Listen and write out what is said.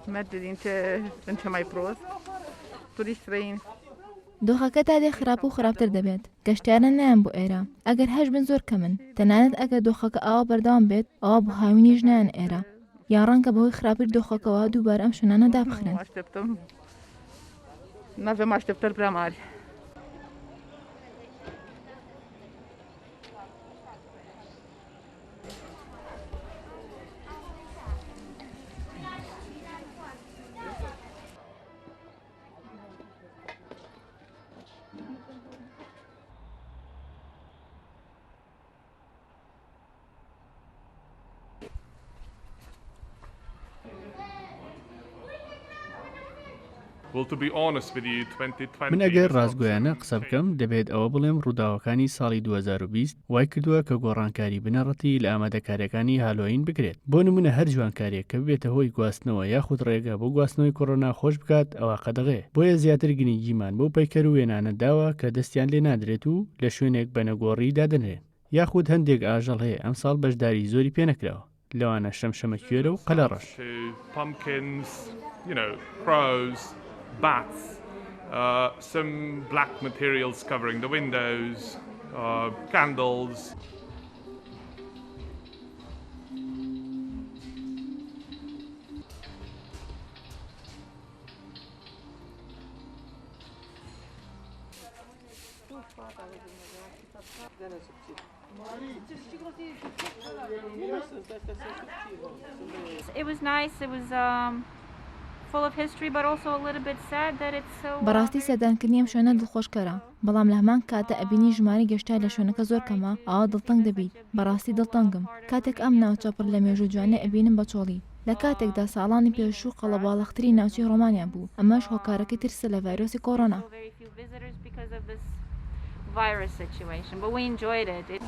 مدد انت ماي بروز توريسترين دۆخەکە تا دێ خراپ و خراپتر دەبێت گەشتیارە نیان بۆ ئێرە ئەگەر هەش بن زۆر کەمن تەنانەت ئەگەر دۆخەکە ئاوا بەردەوام بێت ئەوە بۆ هاوینیش نیان ئێرە یا ڕەنگە بەهۆی خراپی دۆخەکەەوە دووبارە ئەم شوێنانە دابخرێن. N-avem așteptări prea mari. من ئەگەر ڕاستگۆیانە قسە بکەم دەبێت ئەوە بڵێم ڕووداوەکانی ساڵی 2020 وای کردووە کە گۆڕانکاری بنەڕەتی لە ئامادەکاریەکانی هالوین بکرێت بۆ نمونە هەر جوانکاریە کە ببێتە هۆی گواستنەوە یاخود ڕێگە بۆ گواستنەوەی کۆرۆنا خۆش بکات ئەوە قەدەغێ بۆیە زیاتر گنیگیمان بۆ پەیکەر و وێنانە داوە کە دەستیان لێ نادرێت و لە شوێنێک بەنەگۆڕی دادنرێن یاخود هەندێک ئاژەڵ هەیە ئەمساڵ بەشداری زۆری پێ نەکراوە لەوانە شەمشەمە کوێرە و قەلەڕەش. Bats, some black materials covering the windows, candles. It was nice. It was full of history, but also a little bit sad that it's so. بەڕاستی سەردانکردنی ئەم شوێنە دڵخۆشکەرە بەڵام لە هەمان کاتە ئەبینی ژماری گەشتای لە شوێنەکە زۆر کەمە ئاوا دڵتەنگ دەبیت بەڕاستی دڵتەنگم کاتێک ئەم ناوچەپڕ لە مێژوو جوانە ئەبینم بەچۆڵی لە کاتێکدا ساڵانی پێشوو قەڵەباڵەختری ناوچەی ڕۆمانیا بوو ئەمەش هۆکارەکەی ترسە لە ڤایرۆسی کۆرۆنا. Virus situation, but we enjoyed it.